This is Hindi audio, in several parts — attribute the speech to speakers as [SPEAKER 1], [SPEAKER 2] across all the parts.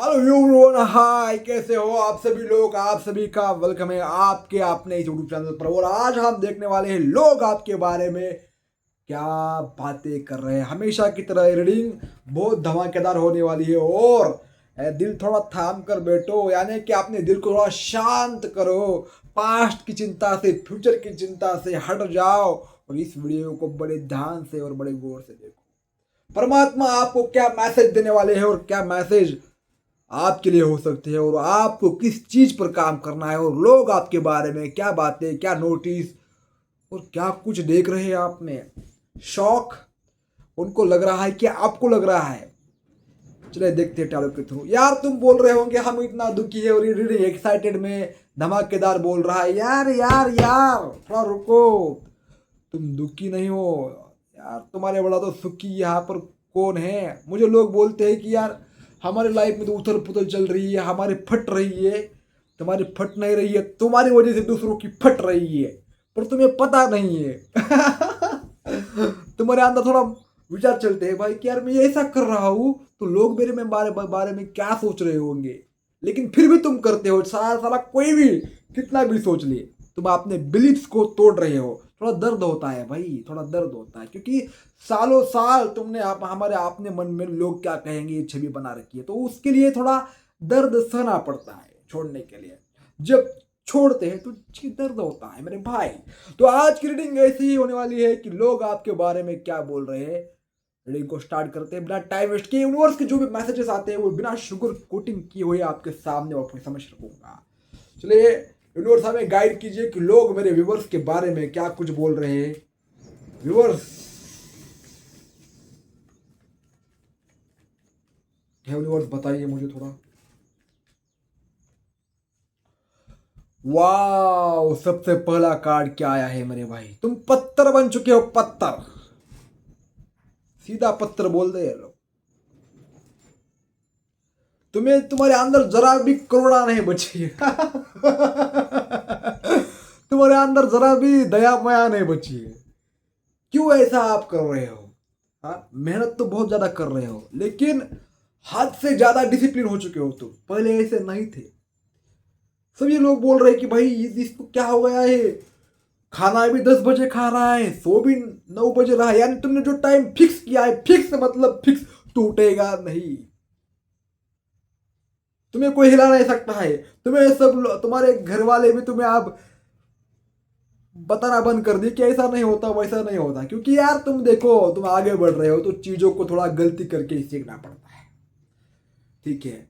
[SPEAKER 1] हेलो एवरीवन, हाय, कैसे हो आप सभी लोग। आप सभी का वेलकम है आपके अपने इस यूट्यूब चैनल पर। और आज हम देखने वाले हैं लोग आपके बारे में क्या बातें कर रहे हैं। हमेशा की तरह रीडिंग बहुत धमाकेदार होने वाली है। और दिल थोड़ा थाम कर बैठो, यानी कि अपने दिल को थोड़ा शांत करो। पास्ट की चिंता से, फ्यूचर की चिंता से हट जाओ और इस वीडियो को बड़े ध्यान से और बड़े गौर से देखो। परमात्मा आपको क्या मैसेज देने वाले हैं और क्या मैसेज आपके लिए हो सकती है और आपको किस चीज पर काम करना है और लोग आपके बारे में क्या बातें, क्या नोटिस और क्या कुछ देख रहे हैं आप में। शौक उनको लग रहा है कि आपको लग रहा है। चलिए देखते हैं टैरो के थ्रू। यार तुम बोल रहे होंगे हम इतना दुखी है और ये रीडिंग एक्साइटेड में धमाकेदार बोल रहा है। यार यार यार थोड़ा रुको, तुम दुखी नहीं हो यार, तुम्हारे बड़ा तो सुखी यहाँ पर कौन है। मुझे लोग बोलते हैं कि यार हमारे लाइफ में तो उथल पुथल चल रही है, हमारी फट रही है। तुम्हारी फट नहीं रही है, तुम्हारी वजह से दूसरों की फट रही है, पर तुम्हें पता नहीं है। तुम्हारे अंदर थोड़ा विचार चलते हैं भाई कि यार मैं ऐसा कर रहा हूँ तो लोग मेरे में बारे में क्या सोच रहे होंगे, लेकिन फिर भी तुम करते हो। सारा सारा कोई भी कितना भी सोच ले, तुम अपने बिलीफ्स को तोड़ रहे हो। थोड़ा दर्द होता है भाई, थोड़ा दर्द होता है, क्योंकि सालों साल तुमने हमारे अपने मन में लोग क्या कहेंगे ये छवि बना रखी है, तो उसके लिए थोड़ा दर्द सहना पड़ता है छोड़ने के लिए। जब छोड़ते हैं तो दर्द होता है मेरे भाई। तो आज की रीडिंग ऐसी ही होने वाली है कि लोग आपके बारे में क्या बोल रहे हैं। रीडिंग को स्टार्ट करते हैं बिना टाइम वेस्ट किए। यूनिवर्स के जो भी मैसेजेस आते हैं वो बिना शुगर कोटिंग किए हुए आपके सामने और समझ रखूंगा। चलिए यूनिवर्स हमें गाइड कीजिए कि लोग मेरे व्यूवर्स के बारे में क्या कुछ बोल रहे हैं। व्यूवर्स, यूनिवर्स बताइए मुझे थोड़ा। वाह, सबसे पहला कार्ड क्या आया है मेरे भाई। तुम पत्थर बन चुके हो, पत्थर। सीधा पत्थर बोल दे लोग। तुम्हें तुम्हारे अंदर जरा भी करुणा नहीं बची है। तुम्हारे अंदर जरा भी दया माया नहीं बची है। क्यों ऐसा आप कर रहे हो? हाँ, मेहनत तो बहुत ज्यादा कर रहे हो, लेकिन हद से ज्यादा डिसिप्लिन हो चुके हो तुम। पहले ऐसे नहीं थे। सभी लोग बोल रहे हैं कि भाई इसको क्या हो गया है, खाना भी 10 बजे खा रहा है, सो भी 9 बजे रहा है। यानी तुमने जो टाइम फिक्स किया है, फिक्स मतलब फिक्स, टूटेगा नहीं। तुम्हें कोई हिला नहीं सकता है। तुम्हें तुम्हारे घर वाले भी तुम्हें अब बताना बंद कर दी कि ऐसा नहीं होता वैसा नहीं होता, क्योंकि यार तुम देखो तुम आगे बढ़ रहे हो तो चीजों को थोड़ा गलती करके ही सीखना पड़ता है। ठीक है,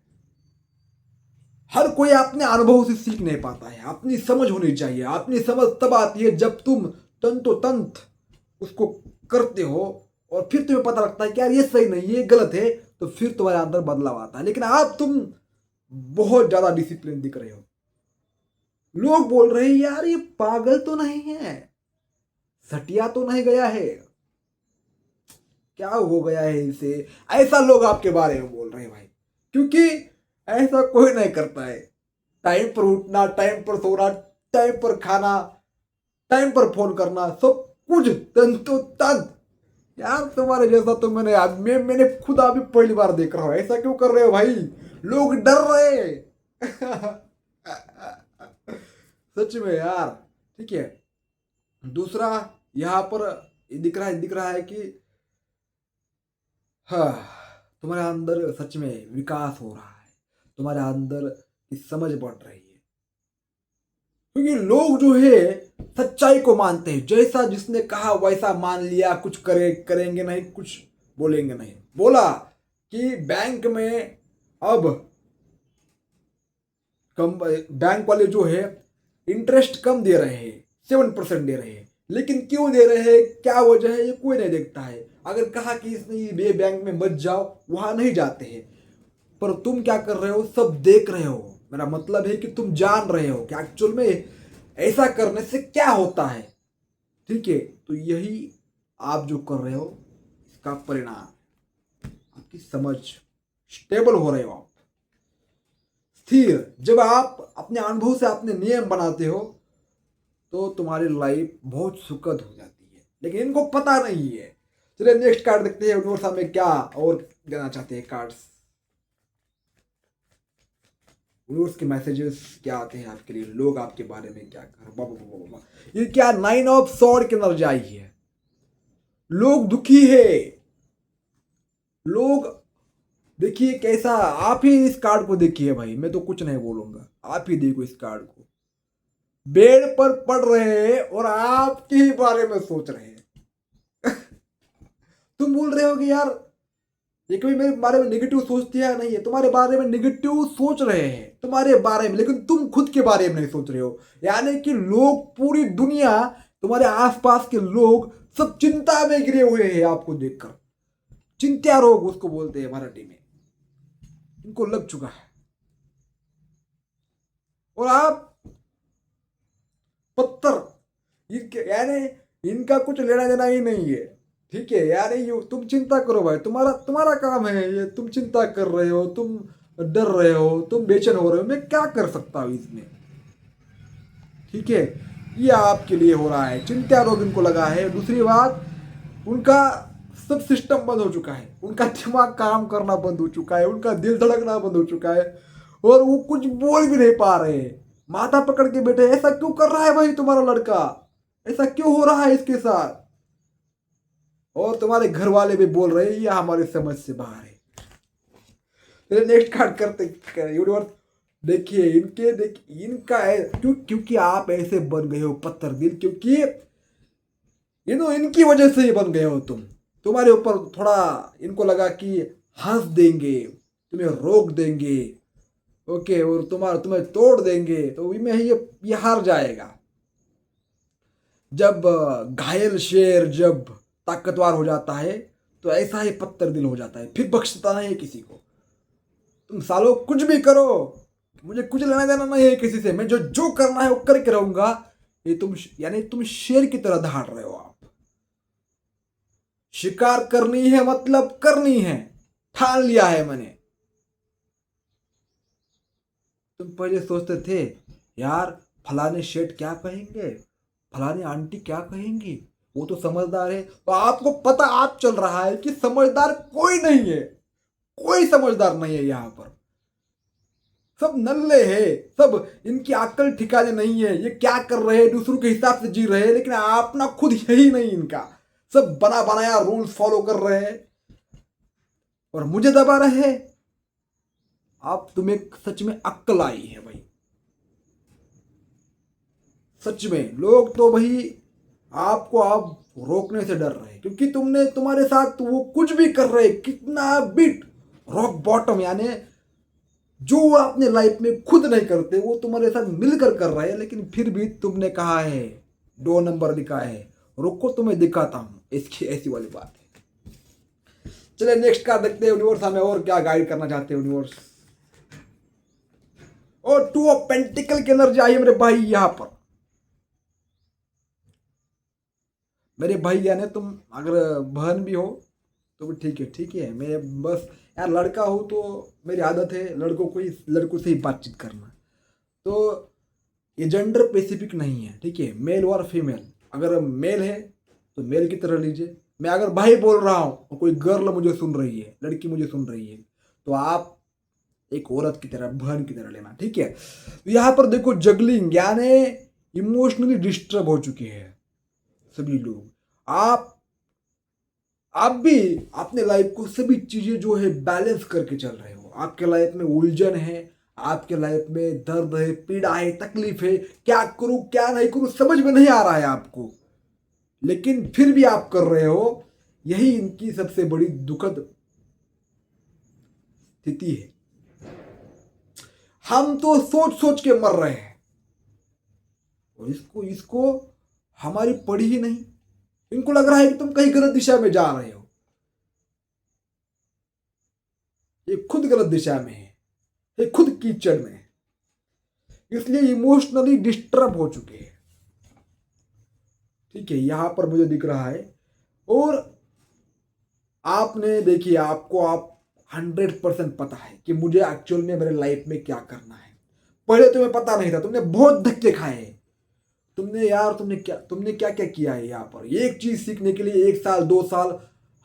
[SPEAKER 1] हर कोई अपने अनुभव से सीख नहीं पाता है। अपनी समझ होनी चाहिए। अपनी समझ तब आती है जब तुम तंतोतंत उसको करते हो और फिर तुम्हें पता लगता है कि यार ये सही नहीं, ये गलत है, तो फिर तुम्हारे अंदर बदलाव आता है। लेकिन अब तुम बहुत ज्यादा डिसिप्लिन दिख रहे हो। लोग बोल रहे हैं यार ये पागल तो नहीं है, सटिया तो नहीं गया है, क्या हो गया है इसे। ऐसा लोग आपके बारे में बोल रहे हैं भाई, क्योंकि ऐसा कोई नहीं करता है। टाइम पर उठना, टाइम पर सोना, टाइम पर खाना, टाइम पर फोन करना, सब कुछ तंतु तंत। यार तुम्हारे जैसा तो मैंने खुद अभी पहली बार देख रहा हूँ। ऐसा क्यों कर रहे हो भाई? लोग डर रहे हैं। सच में यार। ठीक है, दूसरा यहाँ पर दिख रहा है कि हाँ, तुम्हारे अंदर सच में विकास हो रहा है। तुम्हारे अंदर की समझ बढ़ रही है, क्योंकि लोग जो है सच्चाई को मानते हैं। जैसा जिसने कहा वैसा मान लिया, कुछ करेंगे नहीं, कुछ बोलेंगे नहीं। बोला कि बैंक में अब कम, बैंक वाले जो है इंटरेस्ट कम दे रहे हैं, 7% दे रहे हैं। लेकिन क्यों दे रहे हैं, क्या वजह है, ये कोई नहीं देखता है। अगर कहा कि इसने ये बैंक में मत जाओ, वहां नहीं जाते हैं। पर तुम क्या कर रहे हो, सब देख रहे हो। मेरा मतलब है कि तुम जान रहे हो कि एक्चुअल में ऐसा करने से क्या होता है। ठीक है, तो यही आप जो कर रहे हो इसका परिणाम, आपकी समझ, स्टेबल हो रहे हो आप, स्थिर। जब आप अपने अनुभव से अपने नियम बनाते हो तो तुम्हारी लाइफ बहुत सुखद हो जाती है, लेकिन इनको पता नहीं है। चलिए नेक्स्ट कार्ड देखते हैं यूनिवर्स हमें क्या और देना चाहते हैं कार्ड्स। यूनिवर्स के मैसेजेस क्या आते हैं आपके लिए, लोग आपके बारे में क्या कर, बाबा ये क्या 9 ऑफ सॉर्ड की एनर्जी आई है। लोग दुखी है, लोग देखिए कैसा, आप ही इस कार्ड को देखिए भाई, मैं तो कुछ नहीं बोलूंगा, आप ही देखो इस कार्ड को। बेड पर पड़ रहे हैं और आपके ही बारे में सोच रहे हैं। तुम बोल रहे हो कि यार ये कभी मेरे बारे में नेगेटिव सोचते हैं, नहीं है, तुम्हारे बारे में नेगेटिव सोच रहे हैं तुम्हारे बारे में, लेकिन तुम खुद के बारे में नहीं सोच रहे हो। यानी कि लोग, पूरी दुनिया, तुम्हारे आसपास के लोग सब चिंता में गिरे हुए हैं आपको देखकर। चिंता रोग उसको बोलते हैं मराठी में, इनको लग चुका है। और आप पत्थर, यानी इनका कुछ लेना देना ही नहीं है, ठीक है। यार ये तुम चिंता करो भाई, तुम्हारा तुम्हारा काम है ये, तुम चिंता कर रहे हो, तुम डर रहे हो, तुम बेचैन हो रहे हो, मैं क्या कर सकता हूँ इसमें, ठीक है। ये आपके लिए हो रहा है, चिंता रोग इनको लगा है। दूसरी बात, उनका सब सिस्टम बंद हो चुका है, उनका दिमाग काम करना बंद हो चुका है, उनका दिल धड़कना बंद हो चुका है, और वो कुछ बोल भी नहीं पा रहे। माथा पकड़ के बैठे, ऐसा क्यों कर रहा है भाई तुम्हारा लड़का, ऐसा क्यों हो रहा है इसके साथ। और तुम्हारे घर वाले भी बोल रहे हैं ये हमारी समझ से बाहर है। चलिए नेक्स्ट कार्ड करते यूनिवर्स। देखिए इनके, देखिए इनका है, क्योंकि आप ऐसे बन गए हो पत्थर दिल, क्योंकि इनकी वजह से ही बन गए हो तुम। तुम्हारे ऊपर थोड़ा इनको लगा कि हंस देंगे, तुम्हें रोक देंगे, ओके, और तुम्हें तोड़ देंगे, तो में ये हार जाएगा। जब घायल शेर जब ताकतवर हो जाता है तो ऐसा ही पत्थर दिल हो जाता है, फिर बख्शता नहीं है किसी को। तुम सालों कुछ भी करो, मुझे कुछ लेना देना नहीं है किसी से, मैं जो जो करना है वो करके रहूंगा। ये तुम, यानी तुम शेर की तरह दहाड़ रहे हो। आप शिकार करनी है मतलब करनी है, ठान लिया है मैंने। तुम पहले सोचते थे यार फलाने शेठ क्या कहेंगे, फलानी आंटी क्या कहेंगी, वो तो समझदार है। तो आपको पता आप चल रहा है कि समझदार कोई नहीं है, कोई समझदार नहीं है यहाँ पर, सब नल्ले हैं, सब इनकी अक्ल ठिकाने नहीं है, ये क्या कर रहे हैं, दूसरों के हिसाब से जी रहे हैं, लेकिन अपना खुद यही नहीं इनका, सब बना बनाया रूल्स फॉलो कर रहे हैं और मुझे दबा रहे हैं। आप तुम्हें सच में अक्ल आई है भाई, सच में। लोग तो भाई आपको आप रोकने से डर रहे हैं, क्योंकि तुम्हारे साथ वो कुछ भी कर रहे, कितना भी रॉक बॉटम, यानी जो वो अपने लाइफ में खुद नहीं करते वो तुम्हारे साथ मिलकर कर रहे हैं, लेकिन फिर भी तुमने कहा है, 2 नंबर लिखा है, रुको तुम्हें दिखाता हूं, इसकी ऐसी वाली बात है। चलिए नेक्स्ट कार्ड देखते हैं यूनिवर्स हमें और क्या गाइड करना चाहते हैं यूनिवर्स। और 2 ऑफ पेंटिकल की एनर्जी आई है मेरे भाई यहां पर। मेरे भाई यानी तुम अगर बहन भी हो तो भी ठीक है, ठीक है। मैं बस यार लड़का हूँ तो मेरी आदत है लड़कों से ही बातचीत करना, तो ये जेंडर स्पेसिफिक नहीं है, ठीक है। मेल और फीमेल, अगर मेल है तो मेल की तरह लीजिए। मैं अगर भाई बोल रहा हूँ और कोई गर्ल मुझे सुन रही है, लड़की मुझे सुन रही है, तो आप एक औरत की तरह, बहन की तरह लेना, ठीक है। तो यहाँ पर देखो जगलिंग, यानी इमोशनली डिस्टर्ब हो चुके हैं सभी लोग। आप भी अपने लाइफ को सभी चीजें जो है बैलेंस करके चल रहे हो। आपके लाइफ में उलझन है, आपके लाइफ में दर्द है, पीड़ा है, तकलीफ है, क्या करूं क्या नहीं करूं समझ में नहीं आ रहा है आपको, लेकिन फिर भी आप कर रहे हो। यही इनकी सबसे बड़ी दुखद स्थिति है। हम तो सोच सोच के मर रहे हैं और इसको हमारी पड़ी ही नहीं। इनको लग रहा है कि तुम कहीं गलत दिशा में जा रहे हो, ये खुद गलत दिशा में है, ये खुद कीचड़ में है, इसलिए इमोशनली डिस्टर्ब हो चुके हैं, ठीक है। यहां पर मुझे दिख रहा है। और आपने देखिए, आपको आप 100% पता है कि मुझे एक्चुअल में मेरे लाइफ में क्या करना है। पहले तुम्हें पता नहीं था, तुमने बहुत धक्के खाए, तुमने क्या क्या किया है यहाँ पर। एक चीज सीखने के लिए 1 साल 2 साल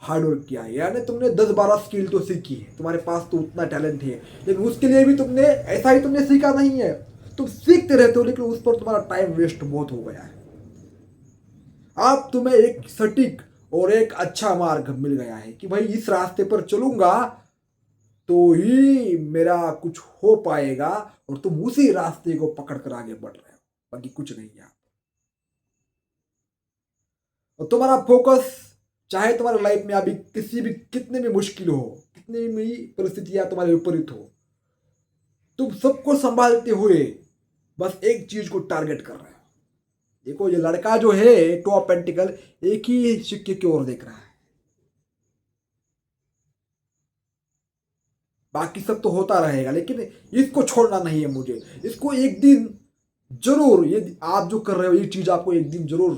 [SPEAKER 1] हार्ड वर्क किया है, यानी तुमने 10-12 स्किल तो सीखी है, तुम्हारे पास तो उतना टैलेंट है, लेकिन उसके लिए भी तुमने ऐसा ही तुमने सीखा नहीं है, तुम सीखते रहते हो, लेकिन उस पर तुम्हारा टाइम वेस्ट बहुत हो गया है। अब तुम्हें एक सटीक और एक अच्छा मार्ग मिल गया है कि भाई इस रास्ते पर चलूंगा तो ही मेरा कुछ हो पाएगा, और तुम उसी रास्ते को पकड़ कर आगे बढ़ रहे हो, बाकी कुछ नहीं है। और तुम्हारा फोकस, चाहे तुम्हारे लाइफ में अभी किसी भी कितने भी मुश्किल हो, कितनी भी परिस्थितियां तुम्हारे विपरीत हो, तुम सबको संभालते हुए बस एक चीज को टारगेट कर रहे हो। देखो ये लड़का जो है टू ऑफ पेंटिकल, एक ही सिक्के की ओर देख रहा है, बाकी सब तो होता रहेगा, लेकिन इसको छोड़ना नहीं है मुझे। इसको एक दिन जरूर, ये आप जो कर रहे हो ये चीज आपको एक दिन जरूर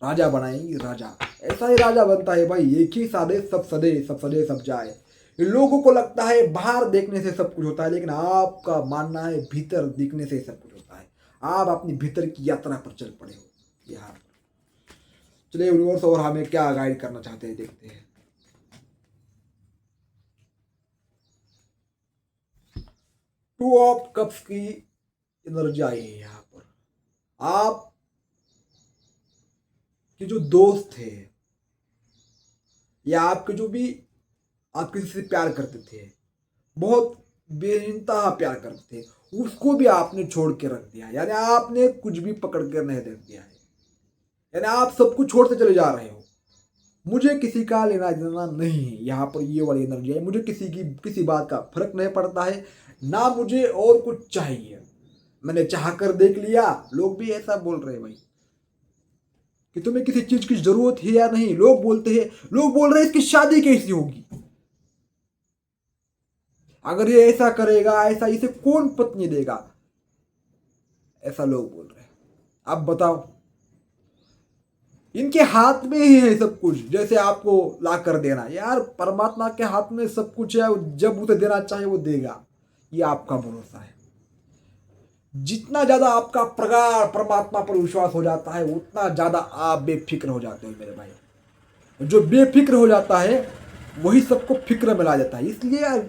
[SPEAKER 1] राजा बनाएंगी, राजा। ऐसा ही राजा बनता है भाई, एक ही सादे सब सदे, सब सदे सब जाए। लोगों को लगता है बाहर देखने से सब कुछ होता है, लेकिन आपका मानना है भीतर दिखने से सब कुछ होता है। आप अपनी भीतर की यात्रा पर चल पड़े हो यहाँ। चलिए यूनिवर्स और हमें क्या गाइड करना चाहते हैं, देखते हैं। टू ऑफ कप्स की एनर्जी आई है यहाँ पर। आप के जो दोस्त थे या आपके जो भी आप किसी से प्यार करते थे, बहुत बेइंतहा प्यार करते थे, उसको भी आपने छोड़ के रख दिया, यानी आपने कुछ भी पकड़ कर नहीं रख दिया है, यानी आप सब कुछ छोड़ते चले जा रहे हो। मुझे किसी का लेना देना नहीं है यहाँ पर, ये वाली एनर्जी है। मुझे किसी बात का फर्क नहीं पड़ता है, ना मुझे और कुछ चाहिए। मैंने चाह कर देख लिया, लोग भी ऐसा बोल रहे हैं भाई कि तुम्हें किसी चीज की जरूरत है या नहीं। लोग बोलते हैं, लोग बोल रहे हैं इसकी शादी कैसी होगी, अगर ये ऐसा करेगा, ऐसा इसे कौन पत्नी देगा, ऐसा लोग बोल रहे हैं। अब बताओ, इनके हाथ में ही है सब कुछ, जैसे आपको ला कर देना। यार परमात्मा के हाथ में सब कुछ है, जब उसे देना चाहे वो देगा, ये आपका भरोसा है। जितना ज्यादा आपका प्रगाढ़ परमात्मा पर विश्वास हो जाता है, उतना ज्यादा आप बेफिक्र हो जाते हो मेरे भाई। जो बेफिक्र हो जाता है वही सबको फिक्र में ला देता है। इसलिए यार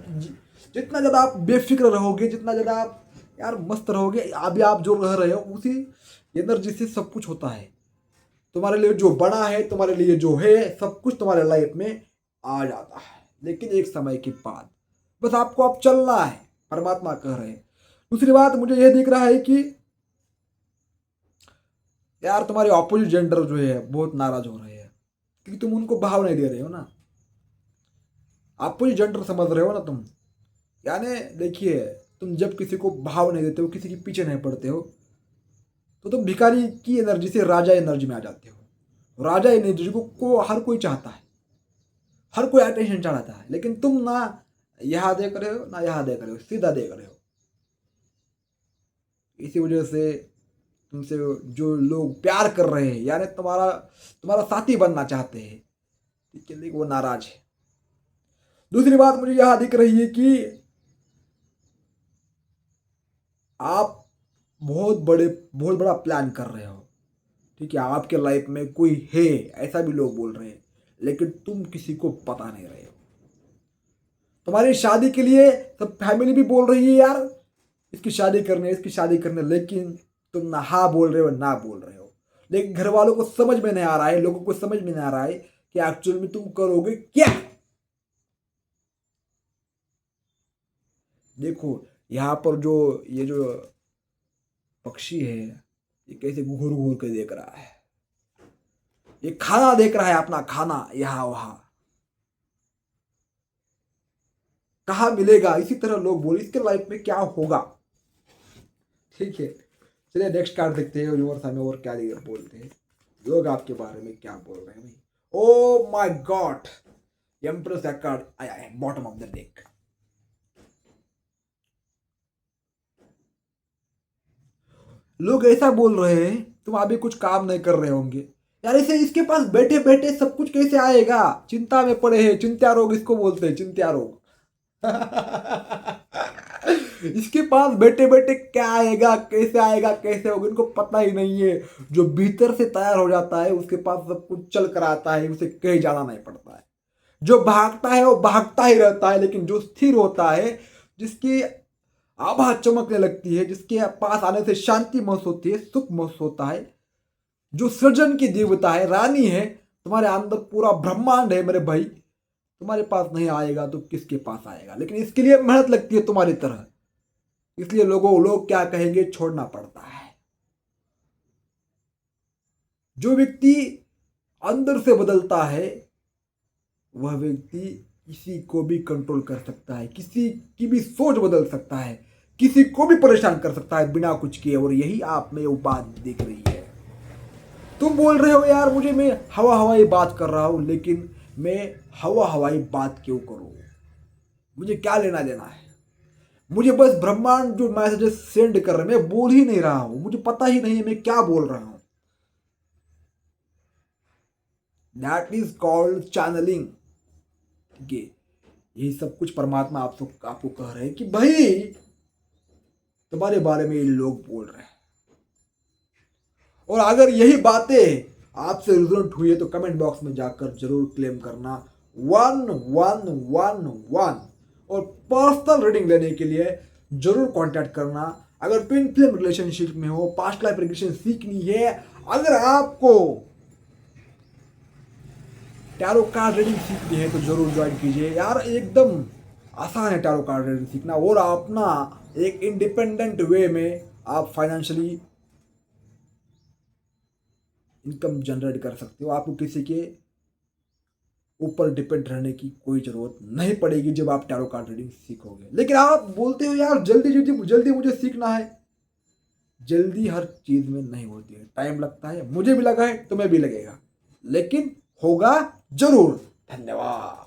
[SPEAKER 1] जितना ज्यादा आप बेफिक्र रहोगे, जितना ज्यादा आप यार मस्त रहोगे, अभी आप जो रह रहे हो उसी एनर्जी से सब कुछ होता है। तुम्हारे लिए जो बना है, तुम्हारे लिए जो है, सब कुछ तुम्हारे लाइफ में आ जाता है, लेकिन एक समय के बाद बस आपको अब चलना है, परमात्मा कह रहे हैं। दूसरी बात मुझे यह दिख रहा है कि यार तुम्हारे ऑपोजिट जेंडर जो है बहुत नाराज हो रहे हैं, क्योंकि तुम उनको भाव नहीं दे रहे हो ना। ऑपोजिट जेंडर समझ रहे हो ना तुम, यानी देखिए, तुम जब किसी को भाव नहीं देते हो, किसी के पीछे नहीं पड़ते हो, तो तुम भिखारी की एनर्जी से राजा एनर्जी में आ जाते हो। राजा एनर्जी को हर कोई चाहता है, हर कोई अटेंशन चाहता है, लेकिन तुम ना यहाँ देख रहे हो ना यहाँ देख रहे हो, सीधा देख रहे हो। इसी वजह से तुमसे जो लोग प्यार कर रहे हैं, यानी तुम्हारा तुम्हारा साथी बनना चाहते हैं, ठीक है, लेकिन वो नाराज है। दूसरी बात मुझे यहां दिख रही है कि आप बहुत बड़ा प्लान कर रहे हो, ठीक है, आपके लाइफ में कोई है, ऐसा भी लोग बोल रहे हैं, लेकिन तुम किसी को पता नहीं रहे हो। तुम्हारी शादी के लिए सब फैमिली भी बोल रही है यार इसकी शादी करने, इसकी शादी करने, लेकिन तुम ना हाँ बोल रहे हो ना बोल रहे हो। लेकिन घर वालों को समझ में नहीं आ रहा है, लोगों को समझ में नहीं आ रहा है कि एक्चुअल में तुम करोगे क्या। देखो यहाँ पर जो ये जो पक्षी है, ये कैसे घूर घूर के देख रहा है, ये खाना देख रहा है, अपना खाना यहाँ वहां कहाँ मिलेगा। इसी तरह लोग बोले इसके लाइफ में क्या होगा, ठीक है। चलिए नेक्स्ट कार्ड देखते हैं, यूनिवर्स हमें और क्या बोलते हैं, लोग आपके बारे में क्या बोल रहे हैं भाई। ओ माय गॉड, एम्प्रेस का कार्ड आया है बॉटम ऑफ द डेक। लोग ऐसा बोल रहे हैं तुम अभी कुछ काम नहीं कर रहे होंगे। यार इसे इसके पास बैठे बैठे सब कुछ कैसे आएगा, चिंता में पड़े हैं, चिंता रोग इसको बोलते हैं, चिंता रोग। इसके पास बैठे बैठे क्या आएगा, कैसे आएगा, कैसे होगा, इनको पता ही नहीं है। जो भीतर से तैयार हो जाता है उसके पास सब कुछ चल कर आता है, उसे कहीं जाना नहीं पड़ता है। जो भागता है वो भागता ही रहता है, लेकिन जो स्थिर होता है, जिसकी आभा चमकने लगती है, जिसके पास आने से शांति महसूस होती है, सुख महसूस होता है, जो सृजन की देवता है, रानी है, तुम्हारे अंदर पूरा ब्रह्मांड है मेरे भाई, तुम्हारे पास नहीं आएगा तो किसके पास आएगा। लेकिन इसके लिए मेहनत लगती है तुम्हारी तरह, इसलिए लोग क्या कहेंगे छोड़ना पड़ता है। जो व्यक्ति अंदर से बदलता है वह व्यक्ति किसी को भी कंट्रोल कर सकता है, किसी की भी सोच बदल सकता है, किसी को भी परेशान कर सकता है बिना कुछ किए। और यही आप में वो बात दिख रही है। तुम बोल रहे हो यार मुझे, मैं हवा हवाई बात कर रहा हूं, लेकिन मैं हवा हवाई बात क्यों करूं? मुझे क्या लेना देना है? मुझे बस ब्रह्मांड जो मैसेजेस सेंड कर रहे हैं, मैं बोल ही नहीं रहा हूं, मुझे पता ही नहीं है मैं क्या बोल रहा हूं। That is called channelling. ठीक है, यही सब कुछ परमात्मा आपको कह रहे हैं कि भाई तुम्हारे बारे में ये लोग बोल रहे हैं। और अगर यही बातें आपसे रिजोनेट हुई है तो कमेंट बॉक्स में जाकर जरूर क्लेम करना 1111। और पर्सनल रीडिंग लेने के लिए जरूर कांटेक्ट करना। अगर ट्विन फ्लेम रिलेशनशिप में हो, पास्ट लाइफ रिग्रेशन सीखनी है, अगर आपको टैरो कार्ड रीडिंग सीखनी है तो जरूर ज्वाइन कीजिए यार। एकदम आसान है टैरो कार्ड रीडिंग सीखना, और अपना एक इंडिपेंडेंट वे में आप फाइनेंशियली इनकम जनरेट कर सकते हो। आपको किसी के ऊपर डिपेंड रहने की कोई जरूरत नहीं पड़ेगी जब आप टैरो कार्ड रीडिंग सीखोगे। लेकिन आप बोलते हो यार जल्दी जल्दी जल्दी मुझे सीखना है। जल्दी हर चीज में नहीं होती है, टाइम लगता है। मुझे भी लगा है, तुम्हें भी लगेगा, लेकिन होगा जरूर। धन्यवाद।